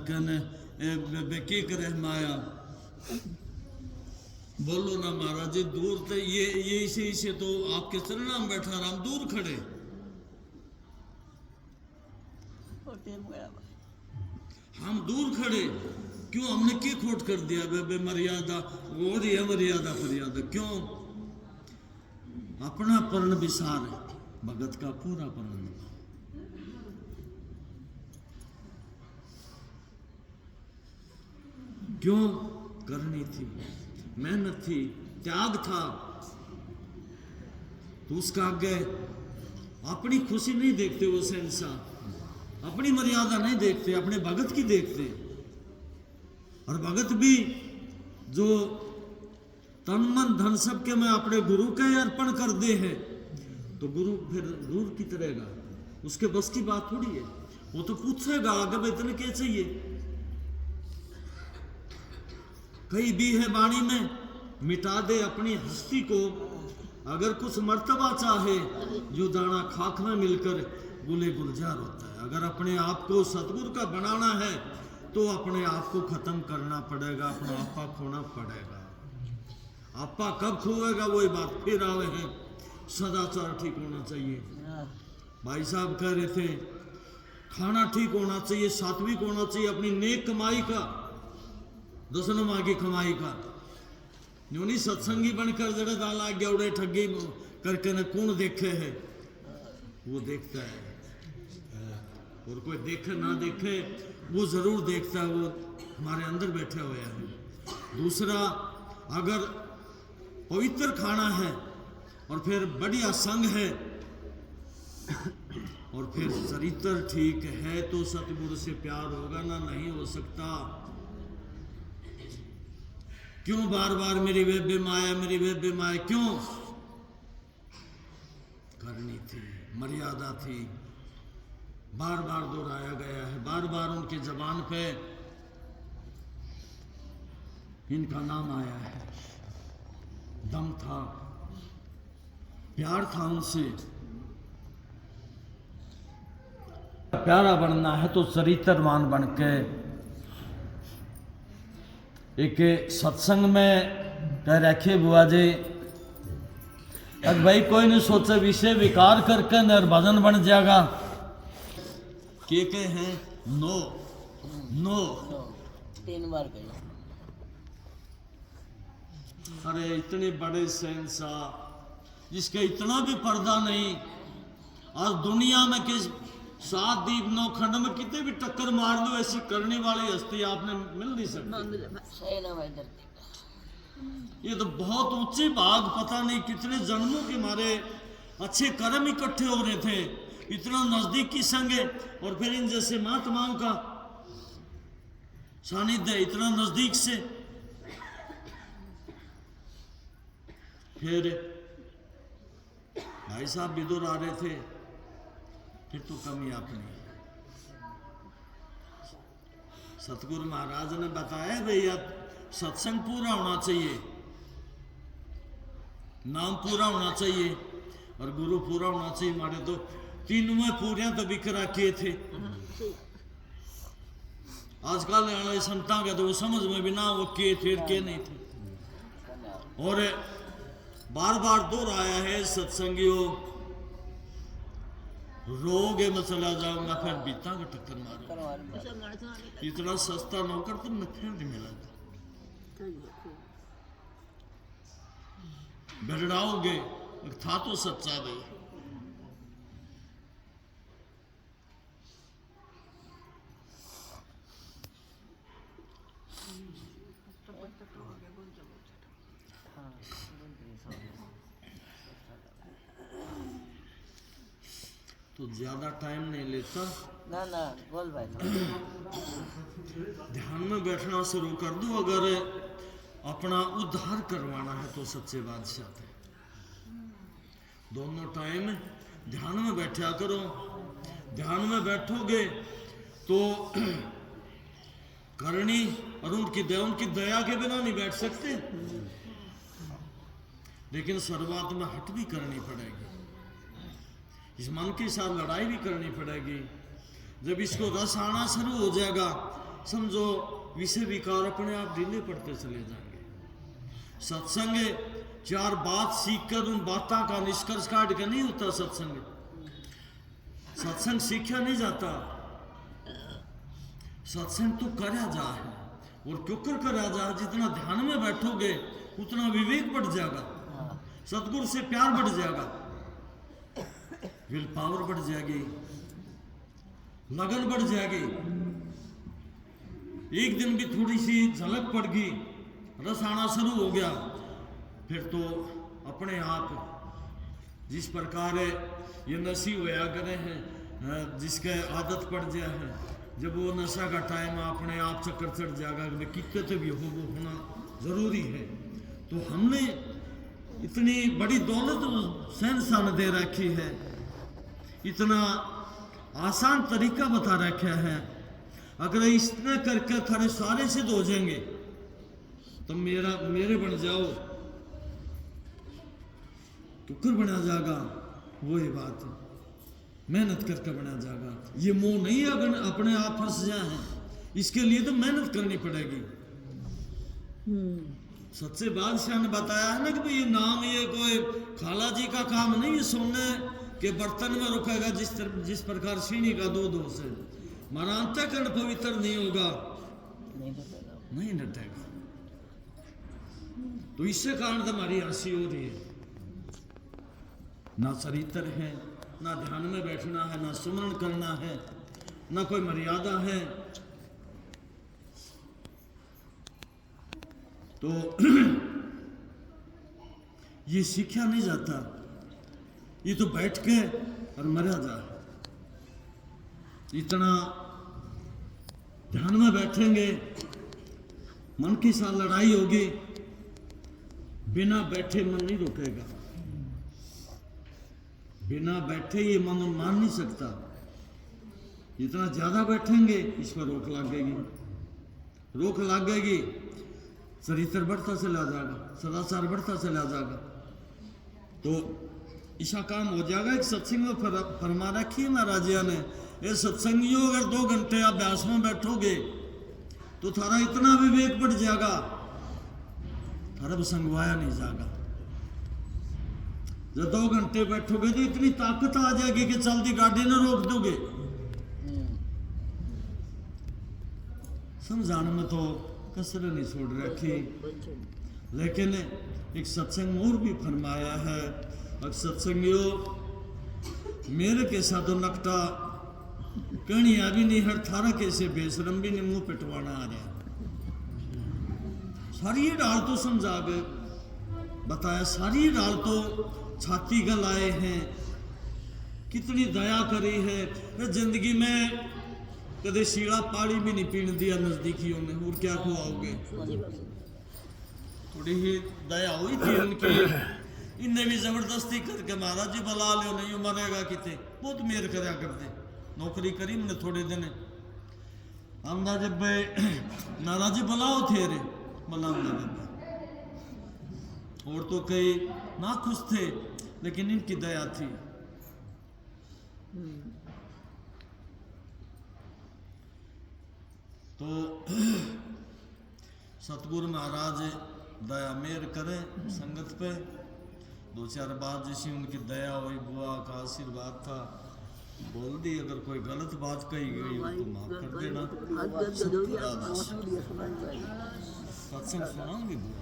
कहने की करे माया। बोलो ना महाराज जी, दूर थे ये इसे तो आपके चरणा में बैठा राम, दूर खड़े। हम दूर खड़े क्यों? हमने क्या खोट कर दिया? बे मर्यादा और ये मर्यादा फरियादा क्यों? अपना पर्ण विसार भगत का पूरा पर्ण क्यों करनी थी? मेहनत थी, त्याग था, तो उसका आगे अपनी खुशी नहीं देखते वो इंसान, अपनी मर्यादा नहीं देखते, अपने भगत की देखते। और भगत भी जो तन मन धन सब के मैं अपने गुरु के अर्पण कर दे है, तो गुरु फिर दूर की तरहेगा, उसके बस की बात थोड़ी है। वो तो पूछेगा आगे इतने क्या चाहिए। कई भी है वाणी में, मिटा दे अपनी हस्ती को, अगर कुछ मर्तबा चाहे जो दाना खाक में मिलकर गुले गुलजार होता है। अगर अपने आप को सतगुरु का बनाना है तो अपने आप को खत्म करना पड़ेगा, अपना आपा खोना पड़ेगा। आपा कब खोएगा वही बात फिर आवे है। सदाचार ठीक होना चाहिए। भाई साहब कह रहे थे खाना ठीक होना चाहिए, सात्विक होना चाहिए, अपनी नेक कमाई का, दसनमा की कमाई का। नहीं सत्संगी बनकर जड़े दाला गेवड़े ठगी करके न कौन देखे है, वो देखता है। और कोई देखे ना देखे वो जरूर देखता है, वो हमारे अंदर बैठे हुए हैं। दूसरा, अगर पवित्र खाना है और फिर बढ़िया संग है और फिर चरित्र ठीक है तो सतगुरु से प्यार होगा ना? नहीं हो सकता। क्यों बार बार मेरी वेब्य माया, मेरी वेब्य माया क्यों? करनी थी, मर्यादा थी, बार बार दोहराया गया है, बार बार उनकी जबान पे इनका नाम आया है। दम था, प्यार था उनसे। प्यारा बनना है तो चरित्रवान बन के एक सत्संग में कह रखे बुआ जी, अब भाई कोई नहीं सोचे विषय विकार करके निर्भजन बन जाएगा। के हैं नो नो 3 बार कही। अरे इतने बड़े शहंशाह जिसके इतना भी पर्दा नहीं, आज दुनिया में किस 7 दीप 9 खंड में कितने भी टक्कर मार दो, ऐसी करने वाली हस्ती आपने मिल नहीं सकती। ये तो बहुत ऊंचे भाग, पता नहीं कितने जन्मों के हमारे अच्छे कर्म इकट्ठे हो रहे थे, इतना नजदीकी संग है। और फिर इन जैसे महात्माओं का सानिध्य इतना नजदीक से, फिर भाई साहब विदुर आ रहे थे, फिर तो कमी अपनी। सतगुरु महाराज ने बताया भैया सत्संग पूरा होना चाहिए, नाम पूरा होना चाहिए और गुरु पूरा होना चाहिए। हमारे तो तीनों में पूरियां तो बिखरा किए थे। आजकल वाले संतां के तो वो समझ में भी ना वो किए थे के नहीं थे। और बार बार दोहराया है सत्संगियों, रोग है मैं चला जाऊंगा फिर बीता का टक्कर मारूंगा। इतना सस्ता नौकर तो नफे नहीं मिला, बिगड़ाओगे। था तो सच्चा भाई। तो ज्यादा टाइम नहीं लेता ना ना बोल भाई। ध्यान में बैठना शुरू कर दो। अगर अपना उद्धार करवाना है तो सच्चे बादशाह थे। दोनों टाइम ध्यान में बैठा करो। ध्यान में बैठोगे तो करनी और उनकी दया के बिना नहीं बैठ सकते, लेकिन शुरुआत में हट भी करनी पड़ेगी, इस मन के साथ लड़ाई भी करनी पड़ेगी। जब इसको रस आना शुरू हो जाएगा, समझो विषय विकार अपने आप ढीले पड़ते चले जाएंगे। सत्संग 4 बात सीखकर उन बातों का निष्कर्ष काट के नहीं होता। सत्संग सीखा नहीं जाता, सत्संग तो करा जा है। और क्यों कर करा जा, जितना ध्यान में बैठोगे उतना विवेक बढ़ जाएगा, सतगुरु से प्यार बढ़ जाएगा, विल पावर बढ़ जाएगी, लगन बढ़ जाएगी। एक दिन भी थोड़ी सी झलक पड़ गई, रस आना शुरू हो गया, फिर तो अपने आप जिस प्रकार ये नशी होया करे हैं, जिसके आदत पड़ जाए है, जब वो नशा का टाइम अपने आप चक्कर चढ़ जाएगा कि कितने तो भी हो वो होना जरूरी है। तो हमने इतनी बड़ी दौलत शहनशाह ने दे रखी है, इतना आसान तरीका बता रखा है, अगर इसने करके थारे सारे सिद्ध हो जाएंगे तो मेरे बन जाओ, टुकर बना जाएगा। वही बात है, मेहनत करके बना जाएगा। ये मोह नहीं है अगर अपने आप फंस जाए हैं, इसके लिए तो मेहनत करनी पड़ेगी। सच्चे बादशाह ने बताया है ना कि भाई ये नाम ये कोई खाला जी का काम नहीं, ये सोने के बर्तन में रुकेगा जिस प्रकार सीनी का दूध हो से, मारा अंतःकरण पवित्र नहीं होगा, नहीं नटेगा। तो इससे कारण तो हमारी हंसी हो रही है, ना चरित्र है, ना ध्यान में बैठना है, ना सुमरण करना है, ना कोई मर्यादा है। तो ये सीखा नहीं जाता, ये तो बैठ के और मरा जा। इतना ध्यान में बैठेंगे, मन की साथ लड़ाई होगी, बिना बैठे मन नहीं रुकेगा, बिना बैठे ये मन मान नहीं सकता। जितना ज्यादा बैठेंगे इस पर रोक लगेगी, चरित्र बढ़ता चला जाएगा, सदाचार बढ़ता चला जाएगा। तो ऐसा काम हो जाएगा। एक सत्संग में फरमा रखी है महाराज जी ने, ये सत्संगियों अगर 2 घंटे अभ्यास में बैठोगे तो थारा इतना विवेक बढ़ जाएगा, थारा संगवाया नहीं जाएगा। जब 2 घंटे बैठोगे तो इतनी ताकत आ जाएगी कि चलती गाड़ी न रोक दोगे। समझाने में तो कसर नहीं छोड़ रखी, लेकिन एक सत्संग और भी फरमाया है, अब सत्संगियों मेरे के साथ नकटा कणिया भी नहीं, हर थारा कैसे बेशरम भी नहीं मुंह पिटवाना आ रहा। सारी डाल तो समझा गए बताया, सारी डाल तो छाती गल आए हैं, कितनी दया करी है। जिंदगी में कदे शीला पानी भी नहीं पीने दिया नजदीकियों ने, और क्या खुआओगे। थोड़ी ही दया हुई थी उनकी, इनने भी जबरदस्ती करके महाराज जी बुला लो, नहीं मरेगा कितने, बहुत मेहर करया करते। नौकरी करी मैंने थोड़े दिन, अंदाज नाराज जी बुलाओ थे रे बुलाऊंगा, और तो कई ना खुश थे, लेकिन इनकी दया थी। तो सतगुरु महाराज दया मेहर करे संगत पे। 2-4 बात जैसी उनकी दया हुई, बुआ का आशीर्वाद था, बोल दी। अगर कोई गलत बात कही गई हो तो माफ कर देना। सत्संग सुनाऊंगी बुआ।